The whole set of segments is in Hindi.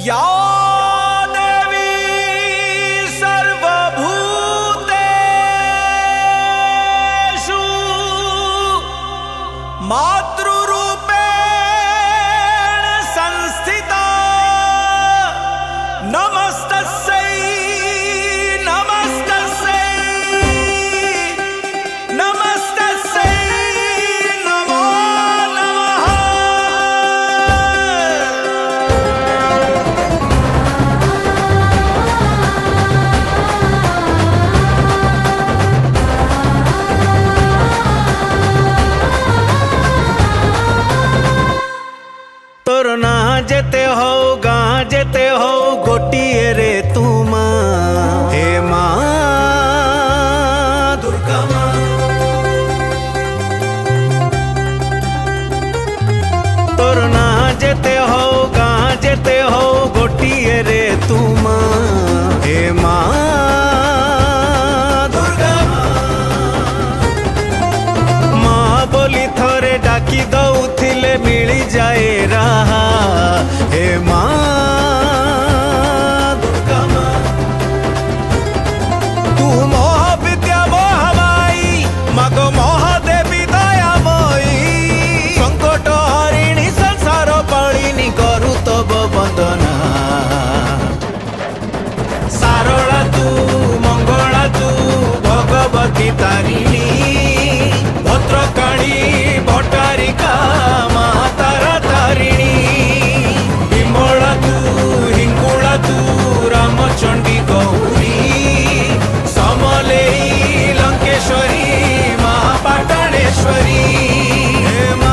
या देवी सर्वभूतेषु मातृरूपेण संस्थिता नमस्तस्यै नमस्तस्यै नमस्तस्यै नमो नमः। तोर ना जेते हो गाँ जेते हो गोटिए रे तुमा हे माँ दुर्गा माँ। तोर ना जेते हो गाँ जेते हो गोटिए रे तुमा हे माँ दुर्गा माँ बोली थोरे डाकी दउथिले मिली जाए रहा हे माँ दुर्गा माँ। तू महाविद्या महामाई मागो महादेवी दयामयी संकट हरिणी संसार पालिनी करू तब वंदना। सारला तू मंगला तू भगवती तारिणी भद्रकाली भट्टारिका माँ तारा तारिणी विमला तू हिंगुला तू रामचंडी गौरी समलेई लंकेश्वरी माँ पाटणेश्वरी हे माँ।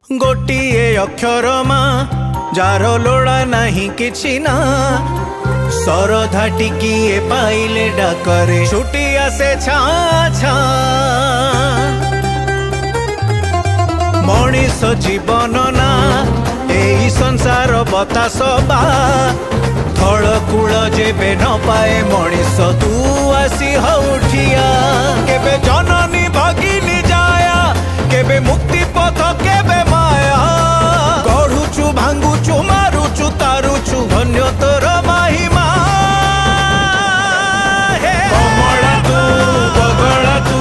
गोटिए अक्षर माँ जार लोड़ा नहीं किछि ना सरधा टिकिए पाइले डाकरे छुटी आसे छा छा। मनीष जीवन ना एई संसार बतास बा थल कूल जेबे न पाए मनीष तू आसी हउठिया केबे जननी भगिनी जाया केबे मुक्ति पथ केबे माया गढ़ुचु भांगुचु मारुचु तारुचु धन्य तोर महिमा। हे कमला तू बगला तू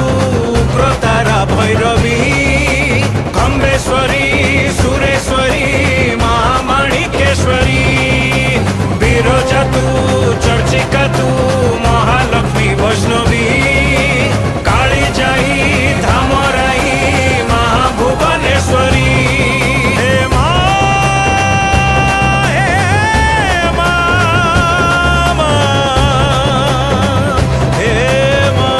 उग्रतारा भैरवी खम्बेश्वरी सुरेश्वरी माँ माणिकेश्वरी विरजा तू चर्चिका तू महालक्ष्मी वैष्णवी काली जाई धामराई महाभुवनेश्वरी हे माँ हे माँ हे माँ।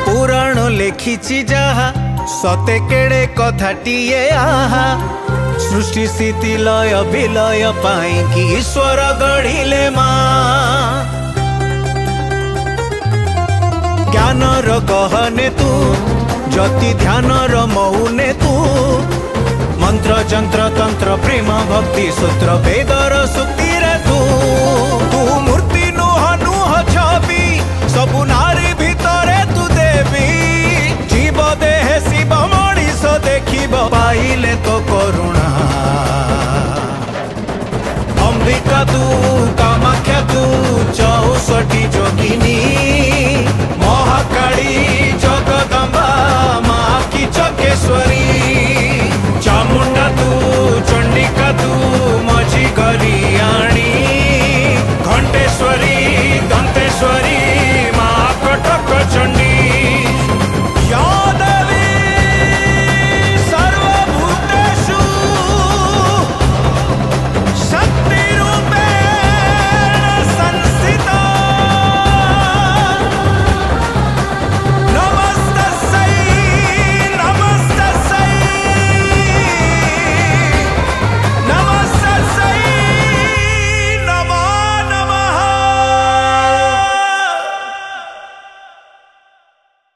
पुराण लेखिछि जाहा सते केड़े कथाटिए आहा सृष्टि स्थिति लय विलय पाई कि ईश्वर गढ़िले माँ। ज्ञानर गहने तू जति ध्यानर मौने तू मंत्र जंत्र तंत्र प्रेम भक्ति सूत्र वेदर सुक्ति रे तू तू मूर्ति नुह नुह छवि सबु नारी भितरे तू देवी जीव देहे शिव मनीष देखिब पाइले तो करुणा। अंबिका तू कामाख्या तू 64 जोगिनी महाकाली